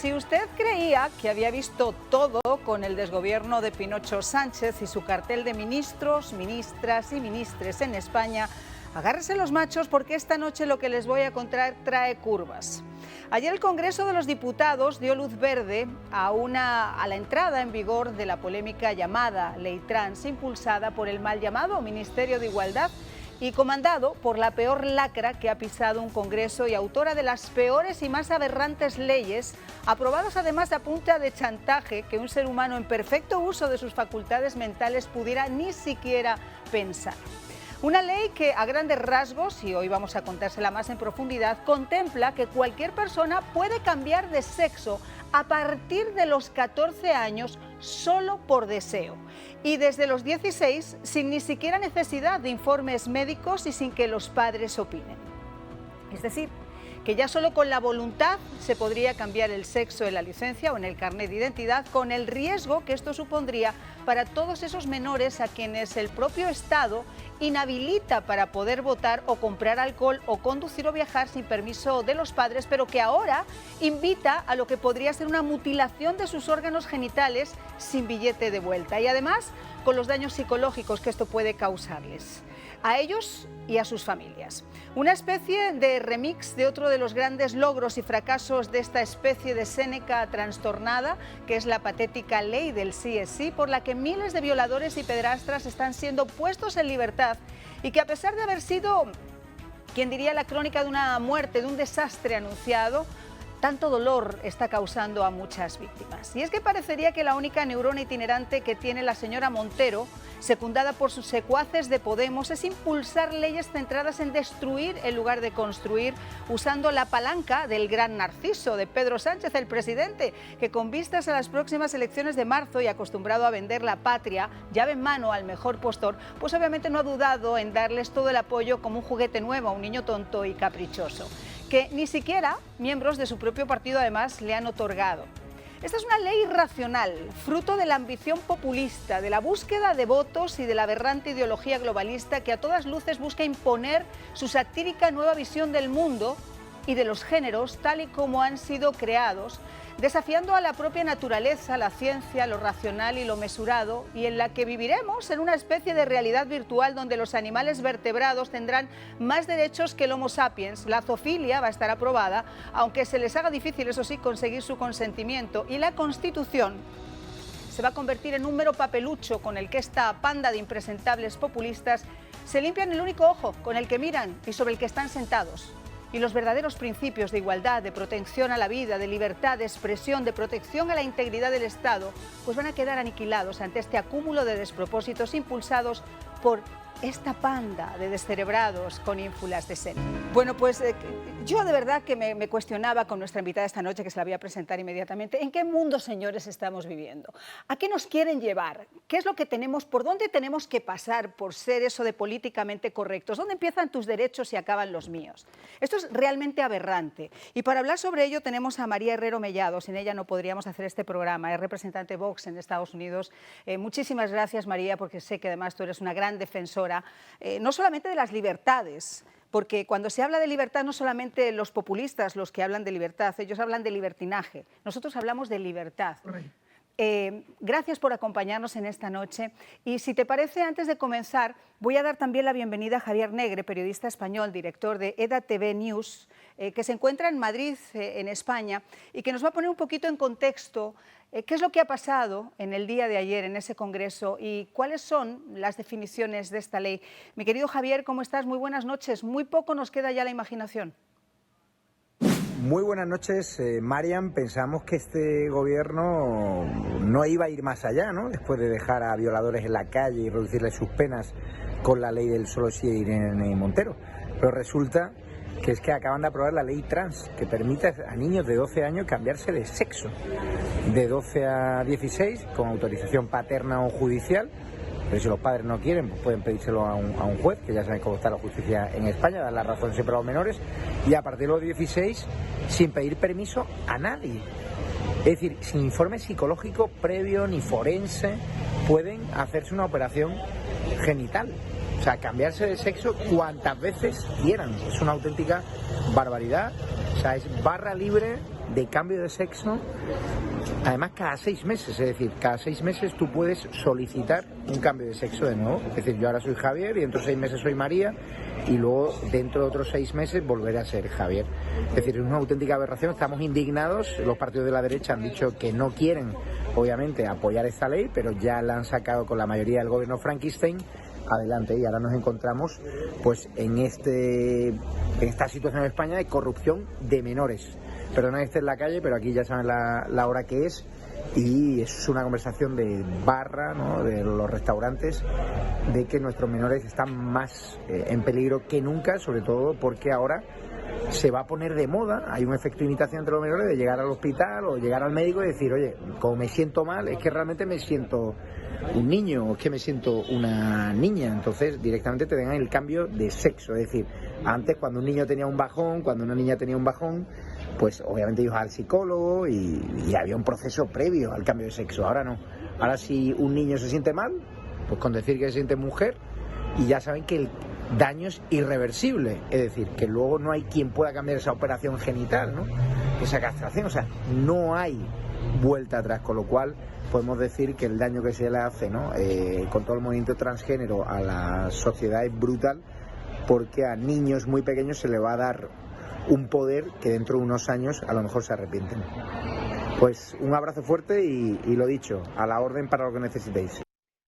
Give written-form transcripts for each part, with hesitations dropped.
si usted creía que había visto todo con el desgobierno de Pinocho Sánchez y su cartel de ministros, ministras y ministres en España, agárrese los machos porque esta noche lo que les voy a contar trae curvas. Ayer el Congreso de los Diputados dio luz verde a la entrada en vigor de la polémica llamada Ley Trans, impulsada por el mal llamado Ministerio de Igualdad y comandado por la peor lacra que ha pisado un Congreso y autora de las peores y más aberrantes leyes, aprobadas además a punta de chantaje que un ser humano en perfecto uso de sus facultades mentales pudiera ni siquiera pensar. Una ley que a grandes rasgos, y hoy vamos a contársela más en profundidad, contempla que cualquier persona puede cambiar de sexo a partir de los 14 años solo por deseo y desde los 16 sin ni siquiera necesidad de informes médicos y sin que los padres opinen. Es decir, que ya solo con la voluntad se podría cambiar el sexo en la licencia o en el carnet de identidad, con el riesgo que esto supondría para todos esos menores a quienes el propio Estado inhabilita para poder votar o comprar alcohol o conducir o viajar sin permiso de los padres, pero que ahora invita a lo que podría ser una mutilación de sus órganos genitales sin billete de vuelta y además con los daños psicológicos que esto puede causarles a ellos y a sus familias. Una especie de remix de otro de los grandes logros y fracasos de esta especie de Séneca trastornada, que es la patética ley del sí es sí, por la que miles de violadores y pederastras están siendo puestos en libertad y que a pesar de haber sido, quien diría, la crónica de una muerte, de un desastre anunciado, tanto dolor está causando a muchas víctimas. Y es que parecería que la única neurona itinerante que tiene la señora Montero, secundada por sus secuaces de Podemos, es impulsar leyes centradas en destruir en lugar de construir, usando la palanca del gran Narciso, de Pedro Sánchez, el presidente, que con vistas a las próximas elecciones de marzo y acostumbrado a vender la patria, llave en mano al mejor postor, pues obviamente no ha dudado en darles todo el apoyo como un juguete nuevo a un niño tonto y caprichoso, que ni siquiera miembros de su propio partido además le han otorgado. Esta es una ley irracional, fruto de la ambición populista, de la búsqueda de votos y de la aberrante ideología globalista que a todas luces busca imponer su satírica nueva visión del mundo y de los géneros tal y como han sido creados, desafiando a la propia naturaleza, la ciencia, lo racional y lo mesurado, y en la que viviremos en una especie de realidad virtual donde los animales vertebrados tendrán más derechos que el Homo sapiens. La zoofilia va a estar aprobada, aunque se les haga difícil, eso sí, conseguir su consentimiento, y la Constitución se va a convertir en un mero papelucho con el que esta panda de impresentables populistas se limpian el único ojo con el que miran y sobre el que están sentados. Y los verdaderos principios de igualdad, de protección a la vida, de libertad de expresión, de protección a la integridad del Estado, pues van a quedar aniquilados ante este acúmulo de despropósitos impulsados por esta panda de descerebrados con ínfulas de Séneca. Bueno, pues yo de verdad que me cuestionaba con nuestra invitada esta noche, que se la voy a presentar inmediatamente, ¿en qué mundo, señores, estamos viviendo? ¿A qué nos quieren llevar? ¿Qué es lo que tenemos? ¿Por dónde tenemos que pasar por ser eso de políticamente correctos? ¿Dónde empiezan tus derechos y acaban los míos? Esto es realmente aberrante. Y para hablar sobre ello tenemos a María Herrero Mellado. Sin ella no podríamos hacer este programa. Es representante Vox en Estados Unidos. Muchísimas gracias, María, porque sé que además tú eres una gran defensora no solamente de las libertades, porque cuando se habla de libertad no solamente los populistas los que hablan de libertad, ellos hablan de libertinaje, nosotros hablamos de libertad. Gracias por acompañarnos en esta noche y si te parece, antes de comenzar, voy a dar también la bienvenida a Javier Negre, periodista español, director de EDA-TV News, que se encuentra en Madrid, en España, y que nos va a poner un poquito en contexto qué es lo que ha pasado en el día de ayer en ese congreso y cuáles son las definiciones de esta ley. Mi querido Javier, ¿cómo estás? Muy buenas noches. Muy poco nos queda ya la imaginación. Muy buenas noches, Marian. Pensamos que este gobierno no iba a ir más allá, ¿no? Después de dejar a violadores en la calle y reducirles sus penas con la ley del solo sí de Irene Montero. Pero resulta que es que acaban de aprobar la ley trans, que permite a niños de 12 años cambiarse de sexo, de 12 a 16, con autorización paterna o judicial. Pero si los padres no quieren, pues pueden pedírselo a un juez, que ya saben cómo está la justicia en España, dar la razón siempre a los menores, y a partir de los 16, sin pedir permiso a nadie. Es decir, sin informe psicológico previo ni forense, pueden hacerse una operación genital. O sea, cambiarse de sexo cuantas veces quieran. Es una auténtica barbaridad. O sea, es barra libre de cambio de sexo, además cada 6 meses, es decir, cada 6 meses tú puedes solicitar un cambio de sexo de nuevo. Es decir, yo ahora soy Javier y dentro de 6 meses soy María y luego dentro de otros 6 meses volveré a ser Javier. Es decir, es una auténtica aberración, estamos indignados, los partidos de la derecha han dicho que no quieren, obviamente, apoyar esta ley, pero ya la han sacado con la mayoría del gobierno Frankenstein adelante, y ahora nos encontramos pues en esta situación en España de corrupción de menores. Perdona que esté en la calle, pero aquí ya saben la hora que es, y es una conversación de barra, ¿no?, de los restaurantes, de que nuestros menores están más en peligro que nunca, sobre todo porque ahora se va a poner de moda, hay un efecto de imitación entre los menores de llegar al hospital o llegar al médico y decir, oye, como me siento mal, es que realmente me siento un niño o es que me siento una niña. Entonces directamente te dan el cambio de sexo. Es decir, antes cuando un niño tenía un bajón, cuando una niña tenía un bajón, pues obviamente ibas al psicólogo y había un proceso previo al cambio de sexo. Ahora no. Ahora si un niño se siente mal, pues con decir que se siente mujer, y ya saben que el daño es irreversible, es decir, que luego no hay quien pueda cambiar esa operación genital, ¿no?, esa castración, o sea, no hay vuelta atrás, con lo cual podemos decir que el daño que se le hace, ¿no?, con todo el movimiento transgénero a la sociedad es brutal, porque a niños muy pequeños se le va a dar un poder que dentro de unos años a lo mejor se arrepienten. Pues un abrazo fuerte y lo dicho, a la orden para lo que necesitéis.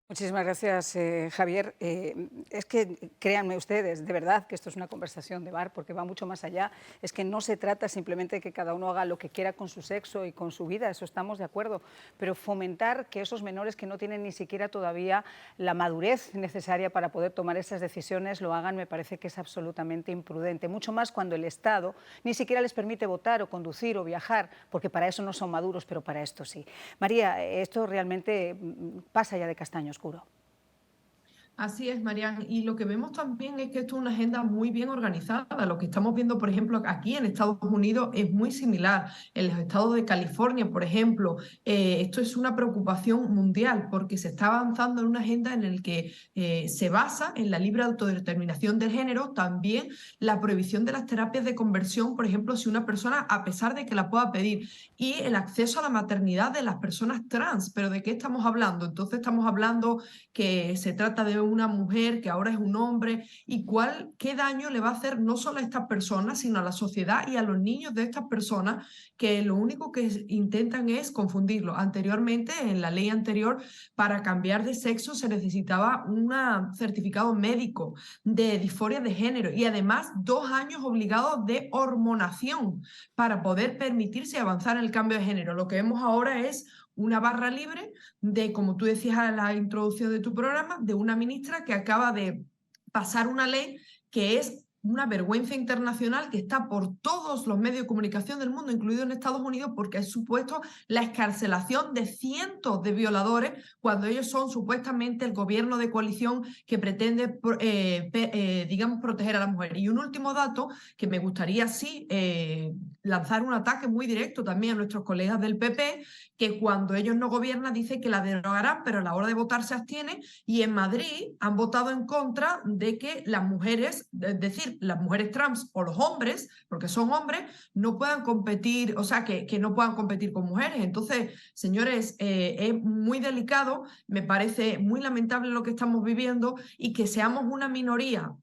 Muchísimas gracias, Javier. Es que créanme ustedes, de verdad que esto es una conversación de bar, porque va mucho más allá. Es que no se trata simplemente de que cada uno haga lo que quiera con su sexo y con su vida, eso estamos de acuerdo, pero fomentar que esos menores que no tienen ni siquiera todavía la madurez necesaria para poder tomar esas decisiones lo hagan, me parece que es absolutamente imprudente, mucho más cuando el Estado ni siquiera les permite votar o conducir o viajar, porque para eso no son maduros, pero para esto sí. María, esto realmente pasa ya de castaño oscuro. Así es, Marian. Y lo que vemos también es que esto es una agenda muy bien organizada. Lo que estamos viendo, por ejemplo, aquí en Estados Unidos es muy similar. En los estados de California, por ejemplo, esto es una preocupación mundial porque se está avanzando en una agenda en la que se basa en la libre autodeterminación del género, también la prohibición de las terapias de conversión, por ejemplo, si una persona, a pesar de que la pueda pedir, y el acceso a la maternidad de las personas trans. ¿Pero de qué estamos hablando? Entonces estamos hablando que se trata de una mujer que ahora es un hombre, y qué daño le va a hacer no solo a estas personas, sino a la sociedad y a los niños de estas personas, que lo único que intentan es confundirlo. Anteriormente, en la ley anterior, para cambiar de sexo se necesitaba un certificado médico de disforia de género y además 2 años obligados de hormonación para poder permitirse avanzar en el cambio de género. Lo que vemos ahora es una barra libre de, como tú decías a la introducción de tu programa, de una ministra que acaba de pasar una ley que es una vergüenza internacional, que está por todos los medios de comunicación del mundo, incluido en Estados Unidos, porque ha supuesto la excarcelación de cientos de violadores cuando ellos son supuestamente el gobierno de coalición que pretende, digamos, proteger a las mujeres. Y un último dato que me gustaría, sí, lanzar un ataque muy directo también a nuestros colegas del PP, que cuando ellos no gobiernan dicen que la derogarán, pero a la hora de votar se abstienen, y en Madrid han votado en contra de que las mujeres, es decir, las mujeres trans o los hombres, porque son hombres, no puedan competir, o sea, que no puedan competir con mujeres. Entonces, señores, es muy delicado, me parece muy lamentable lo que estamos viviendo, y que seamos una minoría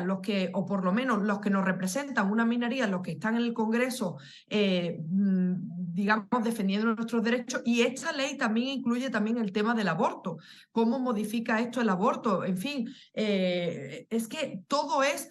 los que, o por lo menos los que nos representan, una minoría los que están en el Congreso, digamos, defendiendo nuestros derechos. Y esta ley también incluye también el tema del aborto. ¿Cómo modifica esto el aborto? En fin, es que todo es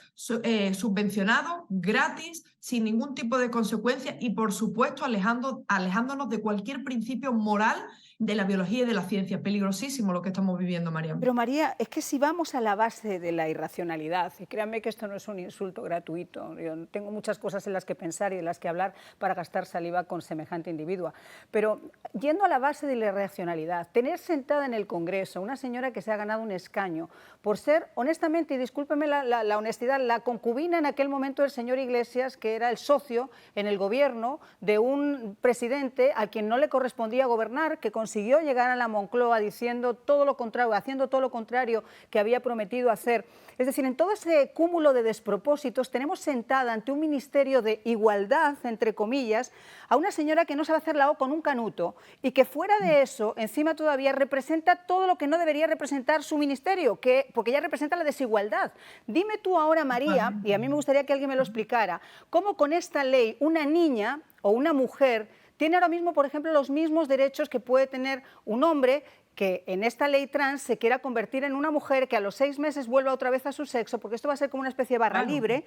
subvencionado, gratis, sin ningún tipo de consecuencia y, por supuesto, alejándonos de cualquier principio moral de la biología y de la ciencia. Peligrosísimo lo que estamos viviendo, María. Pero María, es que si vamos a la base de la irracionalidad, y créanme que esto no es un insulto gratuito, yo tengo muchas cosas en las que pensar y en las que hablar para gastar saliva con semejante individua, pero yendo a la base de la irracionalidad, tener sentada en el Congreso una señora que se ha ganado un escaño por ser, honestamente, y discúlpeme la honestidad, la concubina en aquel momento del señor Iglesias, que que era el socio en el gobierno de un presidente a quien no le correspondía gobernar, que consiguió llegar a la Moncloa diciendo todo lo contrario, haciendo todo lo contrario que había prometido hacer. Es decir, en todo ese cúmulo de despropósitos tenemos sentada ante un ministerio de igualdad, entre comillas, a una señora que no sabe hacer la O con un canuto y que fuera de eso, encima todavía representa todo lo que no debería representar su ministerio, porque ella representa la desigualdad. Dime tú ahora, María, y a mí me gustaría que alguien me lo explicara, cómo con esta ley una niña o una mujer tiene ahora mismo, por ejemplo, los mismos derechos que puede tener un hombre que en esta ley trans se quiera convertir en una mujer, que a los 6 meses vuelva otra vez a su sexo, porque esto va a ser como una especie de barra libre,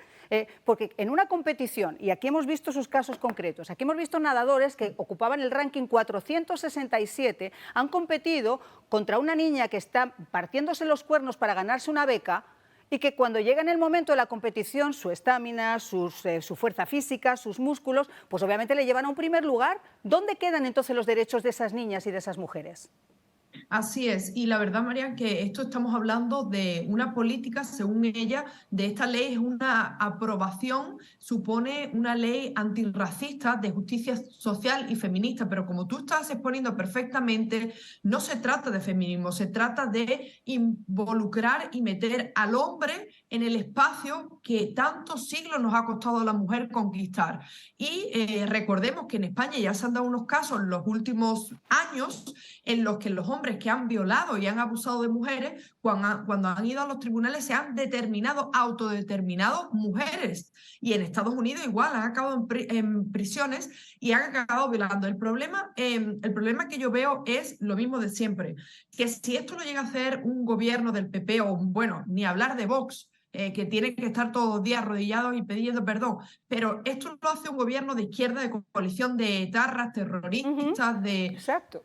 porque en una competición, y aquí hemos visto sus casos concretos, aquí hemos visto nadadores que ocupaban el ranking 467, han competido contra una niña que está partiéndose los cuernos para ganarse una beca, y que cuando llega en el momento de la competición, su estamina, su fuerza física, sus músculos, pues obviamente le llevan a un primer lugar. ¿Dónde quedan entonces los derechos de esas niñas y de esas mujeres? Así es, y la verdad, María, que esto estamos hablando de una política, según ella, de esta ley es una aprobación, supone una ley antirracista, de justicia social y feminista, pero como tú estás exponiendo perfectamente, no se trata de feminismo, se trata de involucrar y meter al hombre en el espacio que tantos siglos nos ha costado a la mujer conquistar. Y recordemos que en España ya se han dado unos casos en los últimos años en los que los hombres que han violado y han abusado de mujeres, cuando han ido a los tribunales se han autodeterminado mujeres. Y en Estados Unidos igual, han acabado en prisiones y han acabado violando. El problema que yo veo es lo mismo de siempre, que si esto lo llega a hacer un gobierno del PP o, bueno, ni hablar de Vox, que tienen que estar todos los días arrodillados y pidiendo perdón, pero esto lo hace un gobierno de izquierda, de coalición de etarras, terroristas, Exacto.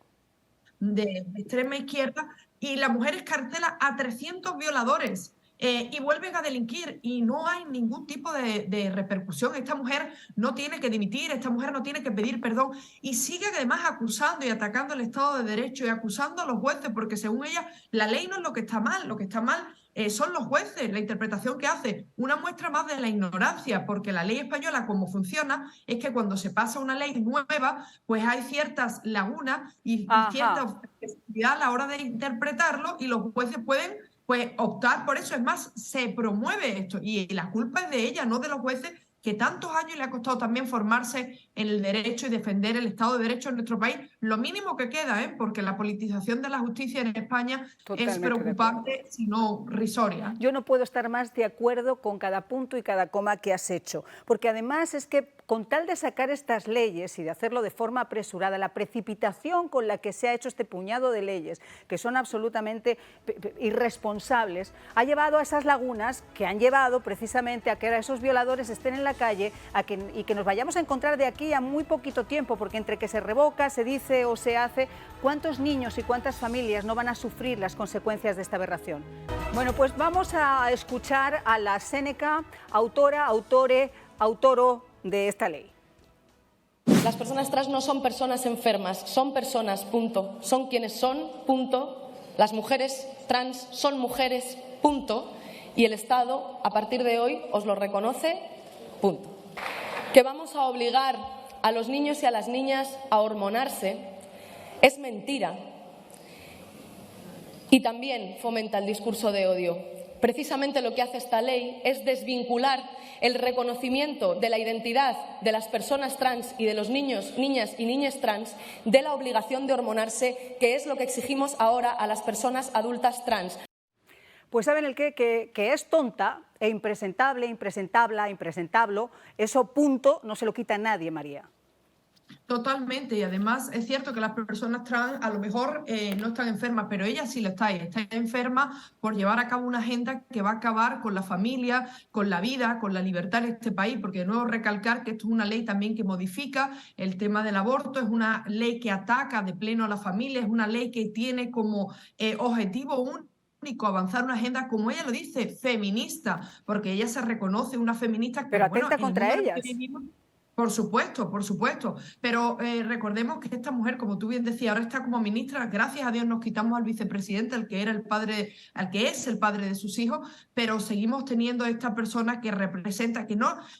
de extrema izquierda, y la mujer escarcela a 300 violadores y vuelven a delinquir y no hay ningún tipo de repercusión. Esta mujer no tiene que dimitir, esta mujer no tiene que pedir perdón y sigue además acusando y atacando el Estado de Derecho y acusando a los jueces, porque según ella la ley no es lo que está mal son los jueces, la interpretación que hace. Una muestra más de la ignorancia, porque la ley española, como funciona, es que cuando se pasa una ley nueva, pues hay ciertas lagunas y cierta flexibilidad a la hora de interpretarlo y los jueces pueden pues optar por eso. Es más, se promueve esto y la culpa es de ella, no de los jueces, que tantos años le ha costado también formarse en el derecho y defender el Estado de Derecho en nuestro país. Lo mínimo que queda, porque la politización de la justicia en España es preocupante, si no risoria. Yo no puedo estar más de acuerdo con cada punto y cada coma que has hecho, porque además es que con tal de sacar estas leyes y de hacerlo de forma apresurada, la precipitación con la que se ha hecho este puñado de leyes, que son absolutamente irresponsables, ha llevado a esas lagunas que han llevado precisamente a que esos violadores estén en la calle y que nos vayamos a encontrar de aquí a muy poquito tiempo, porque entre que se revoca, se dice o se hace, ¿cuántos niños y cuántas familias no van a sufrir las consecuencias de esta aberración? Bueno, pues vamos a escuchar a la Séneca, autoro de esta ley. Las personas trans no son personas enfermas, son personas, punto. Son quienes son, punto. Las mujeres trans son mujeres, punto. Y el Estado, a partir de hoy, os lo reconoce, punto. Que vamos a obligar a los niños y a las niñas a hormonarse es mentira. Y también fomenta el discurso de odio. Precisamente lo que hace esta ley es desvincular el reconocimiento de la identidad de las personas trans y de los niños, niñas y niñas trans de la obligación de hormonarse, que es lo que exigimos ahora a las personas adultas trans. Pues saben el qué, que es tonta e impresentable, impresentable, eso punto no se lo quita a nadie, María. Totalmente, y además es cierto que las personas trans a lo mejor no están enfermas, pero ella sí lo está enferma por llevar a cabo una agenda que va a acabar con la familia, con la vida, con la libertad en este país, porque de nuevo recalcar que esto es una ley también que modifica el tema del aborto, es una ley que ataca de pleno a la familia, es una ley que tiene como objetivo único avanzar una agenda, como ella lo dice, feminista, porque ella se reconoce una feminista, pero atenta contra ellas. Por supuesto, pero recordemos que esta mujer, como tú bien decías, ahora está como ministra. Gracias a Dios nos quitamos al vicepresidente, al que es el padre de sus hijos, pero seguimos teniendo esta persona que representa,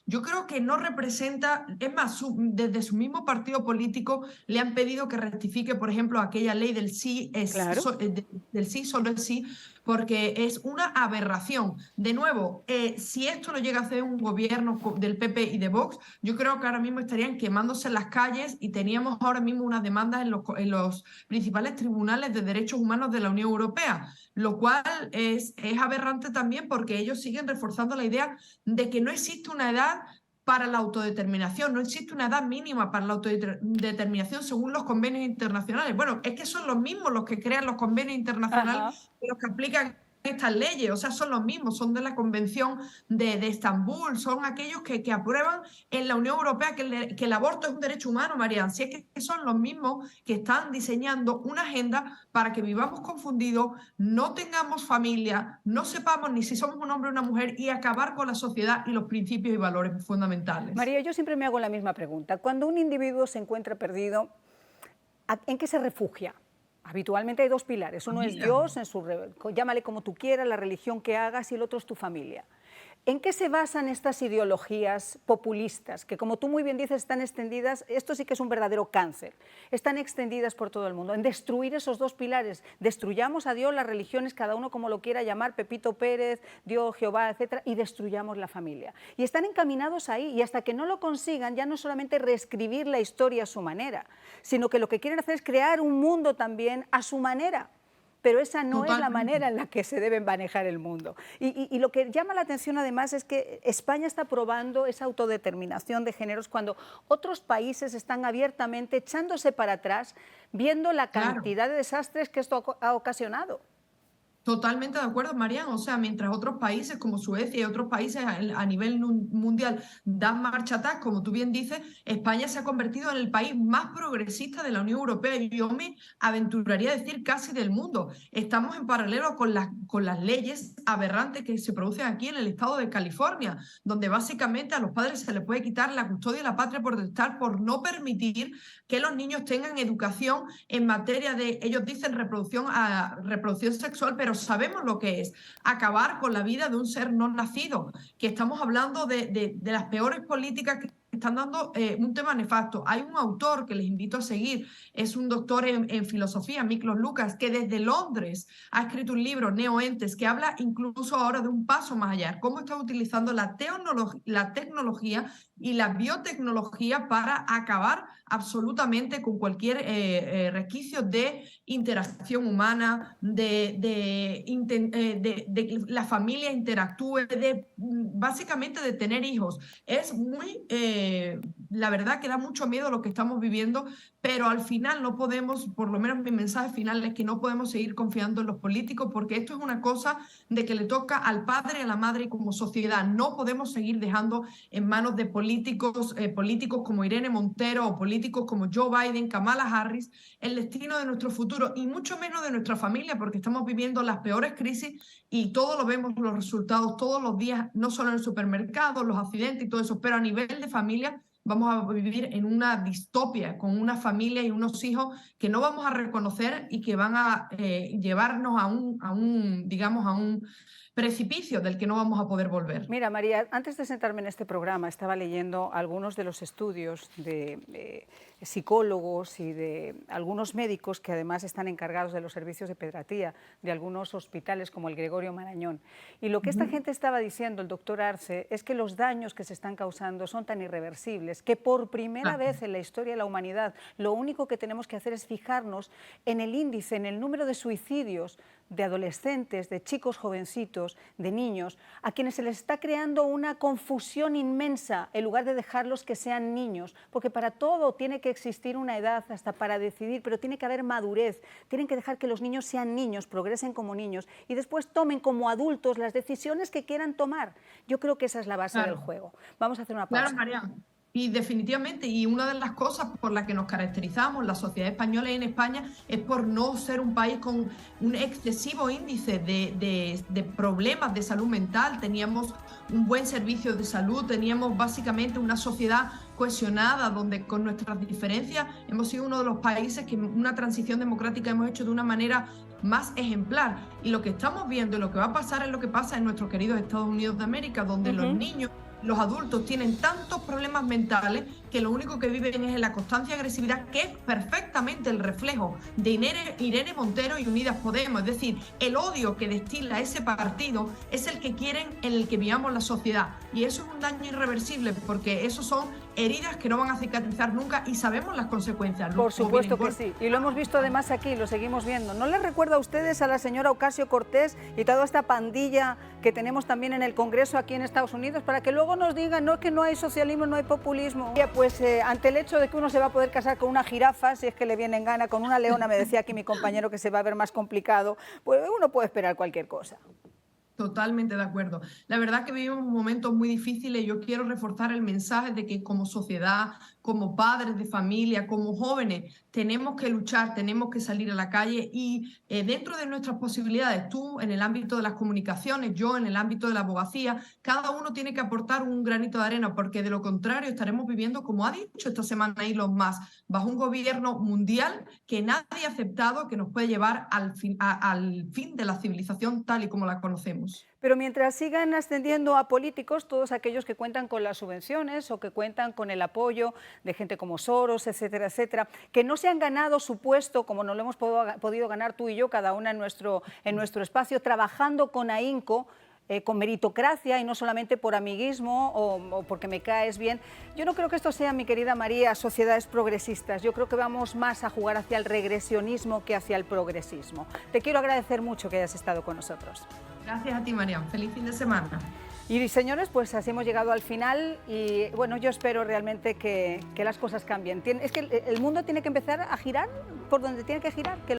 yo creo que no representa, es más, desde su mismo partido político le han pedido que rectifique, por ejemplo, aquella ley del sí, Claro. del sí, solo el sí, porque es una aberración. De nuevo, si esto lo llega a hacer un gobierno del PP y de Vox, yo creo que ahora mismo estarían quemándose en las calles y teníamos ahora mismo unas demandas en los principales tribunales de derechos humanos de la Unión Europea, lo cual es aberrante también porque ellos siguen reforzando la idea de que no existe una edad para la autodeterminación, no existe una edad mínima para la autodeterminación según los convenios internacionales. Bueno, es que son los mismos los que crean los convenios internacionales y los que aplican estas leyes, o sea, son los mismos, son de la Convención de Estambul, son aquellos que aprueban en la Unión Europea que el aborto es un derecho humano, Marian. Si es que son los mismos que están diseñando una agenda para que vivamos confundidos, no tengamos familia, no sepamos ni si somos un hombre o una mujer y acabar con la sociedad y los principios y valores fundamentales. María, yo siempre me hago la misma pregunta. Cuando un individuo se encuentra perdido, ¿en qué se refugia? Habitualmente hay dos pilares. Uno es Dios, llámale como tú quieras, la religión que hagas, y el otro es tu familia. ¿En qué se basan estas ideologías populistas que, como tú muy bien dices, están extendidas? Esto sí que es un verdadero cáncer. Están extendidas por todo el mundo. En destruir esos dos pilares. Destruyamos a Dios, las religiones, cada uno como lo quiera llamar, Pepito Pérez, Dios, Jehová, etcétera, y destruyamos la familia. Y están encaminados ahí, y hasta que no lo consigan, ya no solamente reescribir la historia a su manera, sino que lo que quieren hacer es crear un mundo también a su manera. Pero esa no es la manera en la que se debe manejar el mundo. Y lo que llama la atención además es que España está probando esa autodeterminación de géneros cuando otros países están abiertamente echándose para atrás, viendo la cantidad de desastres que esto ha ocasionado. Totalmente de acuerdo, Marian. O sea, mientras otros países como Suecia y otros países a nivel mundial dan marcha atrás, como tú bien dices, España se ha convertido en el país más progresista de la Unión Europea y yo me aventuraría a decir casi del mundo. Estamos en paralelo con las leyes aberrantes que se producen aquí en el estado de California, donde básicamente a los padres se les puede quitar la custodia y la patria potestad por no permitir que los niños tengan educación en materia de, ellos dicen reproducción sexual, pero sabemos lo que es acabar con la vida de un ser no nacido, que estamos hablando de las peores políticas que están dando un tema nefasto. Hay un autor que les invito a seguir, es un doctor en filosofía, Miklos Lukács, que desde Londres ha escrito un libro, Neoentes, que habla incluso ahora de un paso más allá, cómo está utilizando la tecnología y la biotecnología para acabar absolutamente con cualquier resquicio de interacción humana, de la familia interactúe, básicamente de tener hijos. Es muy, la verdad que da mucho miedo lo que estamos viviendo, pero al final no podemos, por lo menos mi mensaje final es que no podemos seguir confiando en los políticos porque esto es una cosa de que le toca al padre y a la madre y como sociedad. No podemos seguir dejando en manos de políticos como Irene Montero o políticos como Joe Biden, Kamala Harris, el destino de nuestro futuro y mucho menos de nuestra familia porque estamos viviendo las peores crisis y todos lo vemos, los resultados todos los días, no solo en el supermercado, los accidentes y todo eso, pero a nivel de familia vamos a vivir en una distopia con una familia y unos hijos que no vamos a reconocer y que van a llevarnos a un precipicio del que no vamos a poder volver. Mira, María, antes de sentarme en este programa estaba leyendo algunos de los estudios de psicólogos y de algunos médicos que además están encargados de los servicios de pediatría de algunos hospitales como el Gregorio Marañón. Y lo que esta gente estaba diciendo, el doctor Arce, es que los daños que se están causando son tan irreversibles que por primera vez en la historia de la humanidad lo único que tenemos que hacer es fijarnos en el índice, en el número de suicidios de adolescentes, de chicos jovencitos, de niños, a quienes se les está creando una confusión inmensa en lugar de dejarlos que sean niños, porque para todo tiene que existir una edad hasta para decidir, pero tiene que haber madurez, tienen que dejar que los niños sean niños, progresen como niños y después tomen como adultos las decisiones que quieran tomar. Yo creo que esa es la base del juego. Vamos a hacer una pausa. Claro, María. Y definitivamente, y una de las cosas por las que nos caracterizamos, la sociedad española y en España, es por no ser un país con un excesivo índice de problemas de salud mental. Teníamos un buen servicio de salud, teníamos básicamente una sociedad cohesionada, donde con nuestras diferencias hemos sido uno de los países que una transición democrática hemos hecho de una manera más ejemplar. Y lo que estamos viendo y lo que va a pasar es lo que pasa en nuestros queridos Estados Unidos de América, donde los niños, los adultos tienen tantos problemas mentales que lo único que viven es en la constante agresividad, que es perfectamente el reflejo de Irene Montero y Unidas Podemos. Es decir, el odio que destila ese partido es el que quieren en el que vivamos la sociedad. Y eso es un daño irreversible, porque eso son heridas que no van a cicatrizar nunca y sabemos las consecuencias. Por supuesto que sí, y lo hemos visto además aquí, lo seguimos viendo. ¿No les recuerda a ustedes a la señora Ocasio-Cortez y toda esta pandilla que tenemos también en el Congreso aquí en Estados Unidos, para que luego nos digan, no, es que no hay socialismo, no hay populismo? Pues ante el hecho de que uno se va a poder casar con una jirafa, si es que le viene en gana, con una leona, me decía aquí mi compañero que se va a ver más complicado, pues uno puede esperar cualquier cosa. Totalmente de acuerdo. La verdad que vivimos momentos muy difíciles y yo quiero reforzar el mensaje de que como sociedad, como padres de familia, como jóvenes, tenemos que luchar, tenemos que salir a la calle y dentro de nuestras posibilidades, tú en el ámbito de las comunicaciones, yo en el ámbito de la abogacía, cada uno tiene que aportar un granito de arena, porque de lo contrario estaremos viviendo, como ha dicho esta semana Elon Musk, bajo un gobierno mundial que nadie ha aceptado, que nos puede llevar al fin de la civilización tal y como la conocemos. Pero mientras sigan ascendiendo a políticos, todos aquellos que cuentan con las subvenciones o que cuentan con el apoyo de gente como Soros, etcétera, etcétera, que no se han ganado su puesto como nos lo hemos podido ganar tú y yo, cada una en nuestro espacio, trabajando con ahínco, con meritocracia y no solamente por amiguismo o porque me caes bien. Yo no creo que esto sea, mi querida María, sociedades progresistas. Yo creo que vamos más a jugar hacia el regresionismo que hacia el progresismo. Te quiero agradecer mucho que hayas estado con nosotros. Gracias a ti, Marian. Feliz fin de semana. Y señores, pues así hemos llegado al final y bueno, yo espero realmente que las cosas cambien. Es que el mundo tiene que empezar a girar por donde tiene que girar, que